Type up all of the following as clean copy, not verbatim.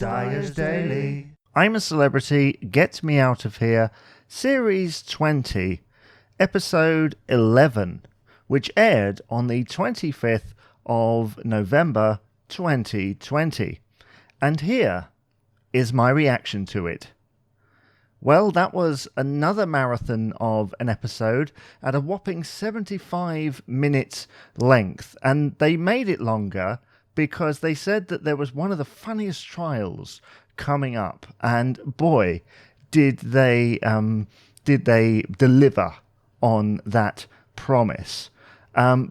Dyer's Daily. I'm a Celebrity, Get Me Out of Here, Series 20, Episode 11, which aired on the 25th of November 2020. And here is my reaction to it. Well, that was another marathon of an episode at a whopping 75 minutes length. And they made it longer because they said that there was one of the funniest trials coming up. And boy, did they deliver on that promise.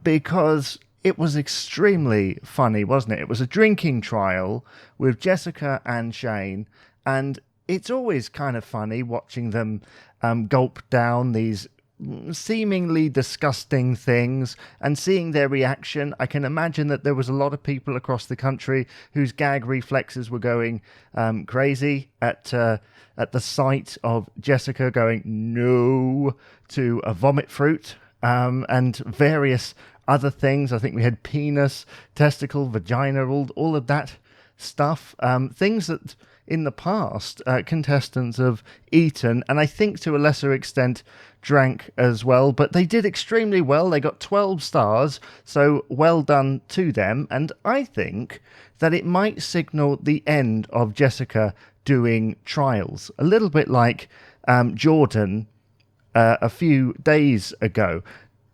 Because it was extremely funny, wasn't it? It was a drinking trial with Jessica and Shane, and it's always kind of funny watching them gulp down these seemingly disgusting things and seeing their reaction. I can imagine that there was a lot of people across the country whose gag reflexes were going crazy at the sight of Jessica going no to a vomit fruit and various other things. I think we had penis, testicle, vagina, all of that stuff. Things that in the past contestants have eaten, and I think to a lesser extent drank as well, but they did extremely well. They got 12 stars, so well done to them. And I think that it might signal the end of Jessica doing trials, a little bit like Jordan a few days ago.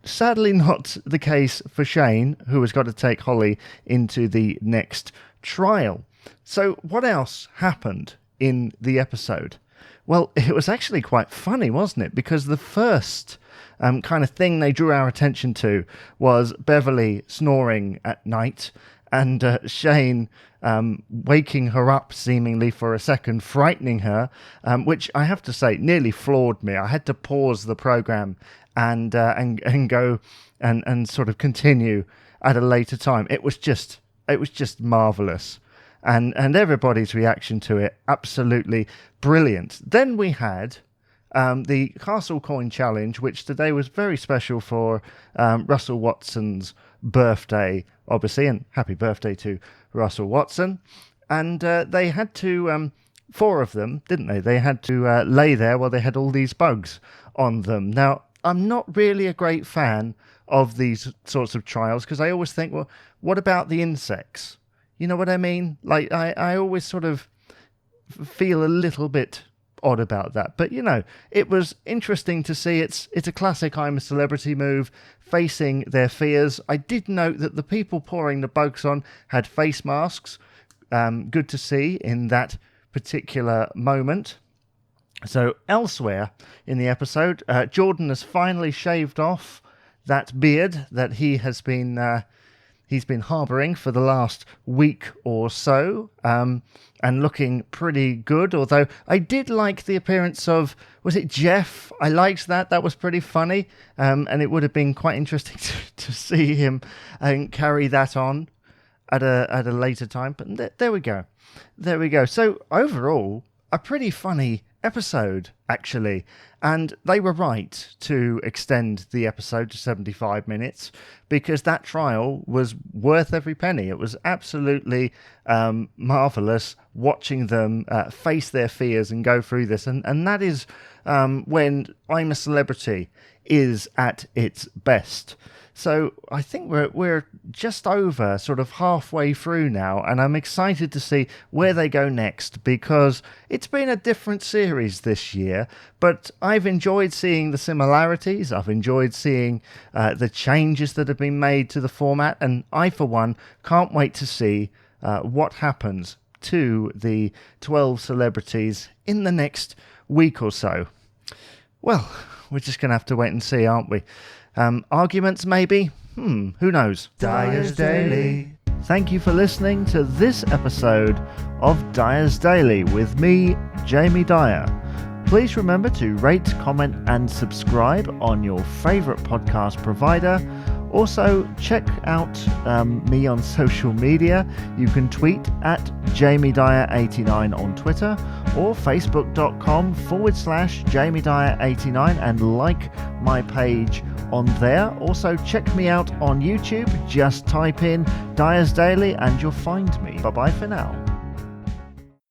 Sadly not the case for Shane, who has got to take Holly into the next trial. So what else happened in the episode? Well, it was actually quite funny, wasn't it? Because the first kind of thing they drew our attention to was Beverly snoring at night and Shane waking her up seemingly for a second, frightening her, which I have to say nearly floored me. I had to pause the program and go and sort of continue at a later time. It was just marvelous. And everybody's reaction to it, absolutely brilliant. Then we had the Castle Coin Challenge, which today was very special for Russell Watson's birthday, obviously, and happy birthday to Russell Watson. And they had to, 4 of them, didn't they? They had to lay there while they had all these bugs on them. Now, I'm not really a great fan of these sorts of trials because I always think, well, what about the insects? You know what I mean? Like, I always sort of feel a little bit odd about that. But, you know, it was interesting to see. It's a classic I'm a Celebrity move, facing their fears. I did note that the people pouring the bugs on had face masks. Good to see in that particular moment. So elsewhere in the episode, Jordan has finally shaved off that beard that he has been... he's been harbouring for the last week or so, and looking pretty good. Although I did like the appearance of, was it Jeff? I liked that. That was pretty funny. And it would have been quite interesting to see him carry that on at a later time. But there we go. There we go. So overall, a pretty funny episode, actually. And they were right to extend the episode to 75 minutes because that trial was worth every penny. It was absolutely marvellous watching them face their fears and go through this. And that is when I'm a Celebrity is at its best. So I think we're just over sort of halfway through now, and I'm excited to see where they go next because it's been a different series this year, but I've enjoyed seeing the similarities. I've enjoyed seeing the changes that have been made to the format, and I, for one, can't wait to see what happens to the 12 celebrities in the next week or so. Well, we're just going to have to wait and see, aren't we? Arguments, maybe? Who knows? Dyer's Daily. Thank you for listening to this episode of Dyer's Daily with me, Jamie Dyer. Please remember to rate, comment, and subscribe on your favourite podcast provider. Also, check out me on social media. You can tweet at JamieDyer89 on Twitter or facebook.com/JamieDyer89 and like my page on there. Also, check me out on YouTube. Just type in Dyer's Daily and you'll find me. Bye-bye for now.